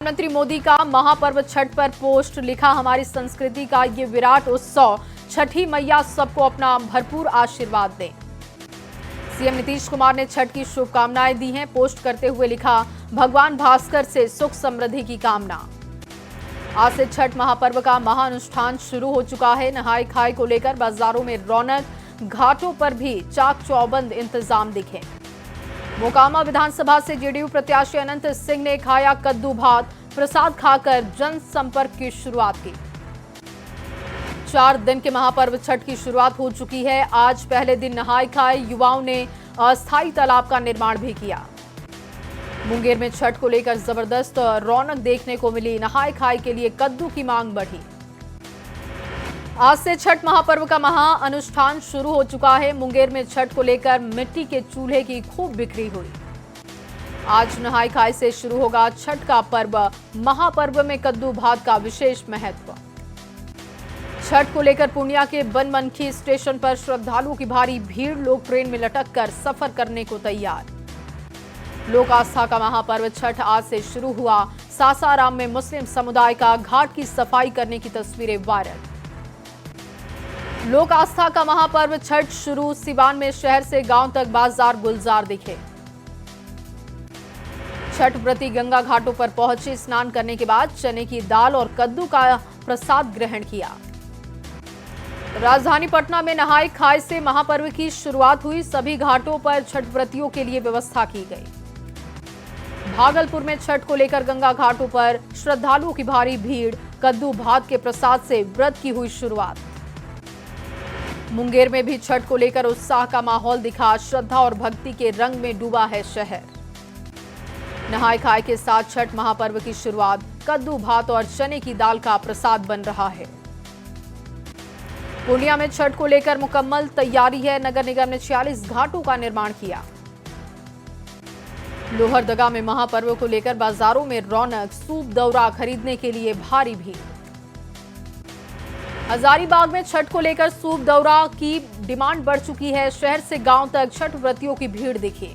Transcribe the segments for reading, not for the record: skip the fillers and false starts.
प्रधानमंत्री मोदी का महापर्व छठ पर पोस्ट लिखा, हमारी संस्कृति का ये विराट उत्सव, छठी मैया सबको अपना भरपूर आशीर्वाद दें। सीएम नीतीश कुमार ने छठ की शुभकामनाएं दी हैं। पोस्ट करते हुए लिखा, भगवान भास्कर से सुख समृद्धि की कामना। आज से छठ महापर्व का महाअनुष्ठान शुरू हो चुका है। नहाय खाए को लेकर बाजारों में रौनक, घाटों पर भी चाक चौबंद इंतजाम दिखे। मोकामा विधानसभा से जेडीयू प्रत्याशी अनंत सिंह ने खाया कद्दू भात, प्रसाद खाकर जनसंपर्क की शुरुआत की। 4 दिन के महापर्व छठ की शुरुआत हो चुकी है। आज पहले दिन नहाय खाए युवाओं ने अस्थायी तालाब का निर्माण भी किया। मुंगेर में छठ को लेकर जबरदस्त रौनक देखने को मिली। नहाय खाए के लिए कद्दू की मांग बढ़ी। आज से छठ महापर्व का महाअनुष्ठान शुरू हो चुका है। मुंगेर में छठ को लेकर मिट्टी के चूल्हे की खूब बिक्री हुई। आज नहाय खाए से शुरू होगा छठ का पर्व। महापर्व में कद्दू भात का विशेष महत्व। छठ को लेकर पूर्णिया के बनमनखी स्टेशन पर श्रद्धालुओं की भारी भीड़। लोग ट्रेन में लटक कर सफर करने को तैयार। लोक आस्था का महापर्व छठ आज से शुरू हुआ। सासाराम में मुस्लिम समुदाय का घाट की सफाई करने की तस्वीरें वायरल। लोक आस्था का महापर्व छठ शुरू। सिवान में शहर से गांव तक बाजार गुलजार दिखे। छठ व्रती गंगा घाटों पर पहुंचे। स्नान करने के बाद चने की दाल और कद्दू का प्रसाद ग्रहण किया। राजधानी पटना में नहाय खाए से महापर्व की शुरुआत हुई। सभी घाटों पर छठ व्रतियों के लिए व्यवस्था की गई। भागलपुर में छठ को लेकर गंगा घाटों पर श्रद्धालुओं की भारी भीड़। कद्दू भात के प्रसाद से व्रत की हुई शुरुआत। मुंगेर में भी छठ को लेकर उत्साह का माहौल दिखा। श्रद्धा और भक्ति के रंग में डूबा है शहर। नहाय खाए के साथ छठ महापर्व की शुरुआत। कद्दू भात और चने की दाल का प्रसाद बन रहा है। पूर्णिया में छठ को लेकर मुकम्मल तैयारी है। नगर निगम ने 46 घाटों का निर्माण किया। लोहरदगा में महापर्व को लेकर बाजारों में रौनक। सूप दौरा खरीदने के लिए भारी भीड़। हजारीबाग में छठ को लेकर सूप दौरा की डिमांड बढ़ चुकी है। शहर से गांव तक छठ व्रतियों की भीड़ दिखी।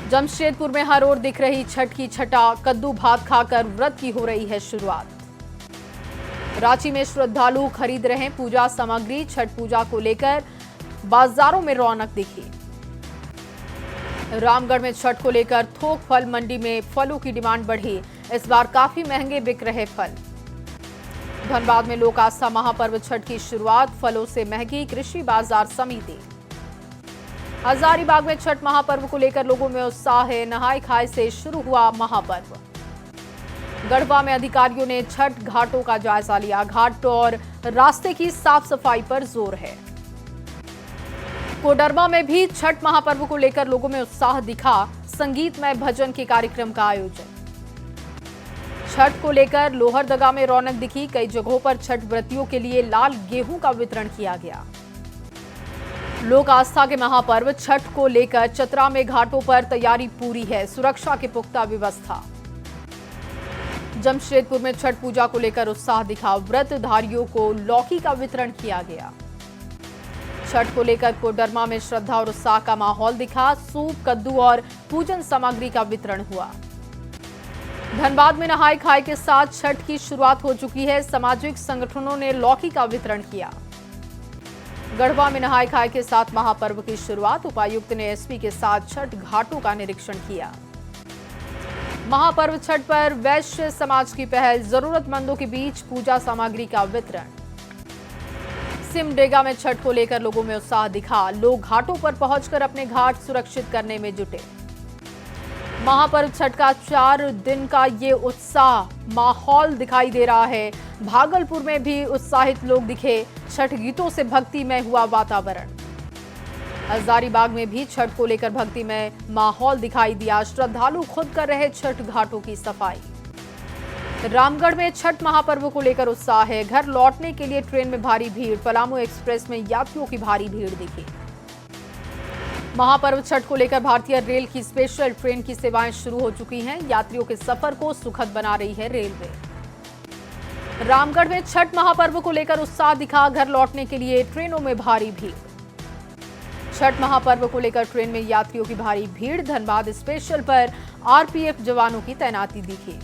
जमशेदपुर में हर ओर दिख रही छठ की छटा। कद्दू भात खाकर व्रत की हो रही है शुरुआत। रांची में श्रद्धालु खरीद रहे पूजा सामग्री। छठ पूजा को लेकर बाजारों में रौनक दिखी। रामगढ़ में छठ को लेकर थोक फल मंडी में फलों की डिमांड बढ़ी। इस बार काफी महंगे बिक रहे फल। धनबाद में लोक आस्था महापर्व छठ की शुरुआत। फलों से महंगी कृषि बाजार समिति। हजारीबाग में छठ महापर्व को लेकर लोगों में उत्साह है। नहाय खाए से शुरू हुआ महापर्व। गढ़वा में अधिकारियों ने छठ घाटों का जायजा लिया। घाट और रास्ते की साफ सफाई पर जोर है। कोडरमा में भी छठ महापर्व को लेकर लोगों में उत्साह दिखा। संगीतमय भजन के कार्यक्रम का आयोजन। छठ को लेकर लोहरदगा में रौनक दिखी। कई जगहों पर छठ व्रतियों के लिए लाल गेहूं का वितरण किया गया। लोक आस्था के महापर्व छठ को लेकर चतरा में घाटों पर तैयारी पूरी है। सुरक्षा की पुख्ता व्यवस्था। जमशेदपुर में छठ पूजा को लेकर उत्साह दिखा। व्रतधारियों को लौकी का वितरण किया गया। छठ को लेकर कोडरमा में श्रद्धा और उत्साह का माहौल दिखा। सूप, कद्दू और पूजन सामग्री का वितरण हुआ। धनबाद में नहाय खाए के साथ छठ की शुरुआत हो चुकी है। सामाजिक संगठनों ने लौकी का वितरण किया। गढ़वा में नहाय खाए के साथ महापर्व की शुरुआत। उपायुक्त ने एसपी के साथ छठ घाटों का निरीक्षण किया। महापर्व छठ पर वैश्य समाज की पहल। जरूरतमंदों के बीच पूजा सामग्री का वितरण। सिमडेगा में छठ को लेकर लोगों में उत्साह दिखा। लोग घाटों पर पहुंचकर अपने घाट सुरक्षित करने में जुटे। महापर्व छठ का 4 दिन का ये उत्साह माहौल दिखाई दे रहा है। भागलपुर में भी उत्साहित लोग दिखे। छठ गीतों से भक्तिमय हुआ वातावरण। हजारीबाग में भी छठ को लेकर भक्तिमय माहौल दिखाई दिया। श्रद्धालु खुद कर रहे छठ घाटों की सफाई। रामगढ़ में छठ महापर्व को लेकर उत्साह है। घर लौटने के लिए ट्रेन में भारी भीड़। पलामू एक्सप्रेस में यात्रियों की भारी भीड़ दिखी। महापर्व छठ को लेकर भारतीय रेल की स्पेशल ट्रेन की सेवाएं शुरू हो चुकी हैं। यात्रियों के सफर को सुखद बना रही है रेलवे। रामगढ़ में छठ महापर्व को लेकर उत्साह दिखा। घर लौटने के लिए ट्रेनों में भारी भीड़। छठ महापर्व को लेकर ट्रेन में यात्रियों की भारी भीड़। धनबाद स्पेशल पर आरपीएफ जवानों की तैनाती दिखी।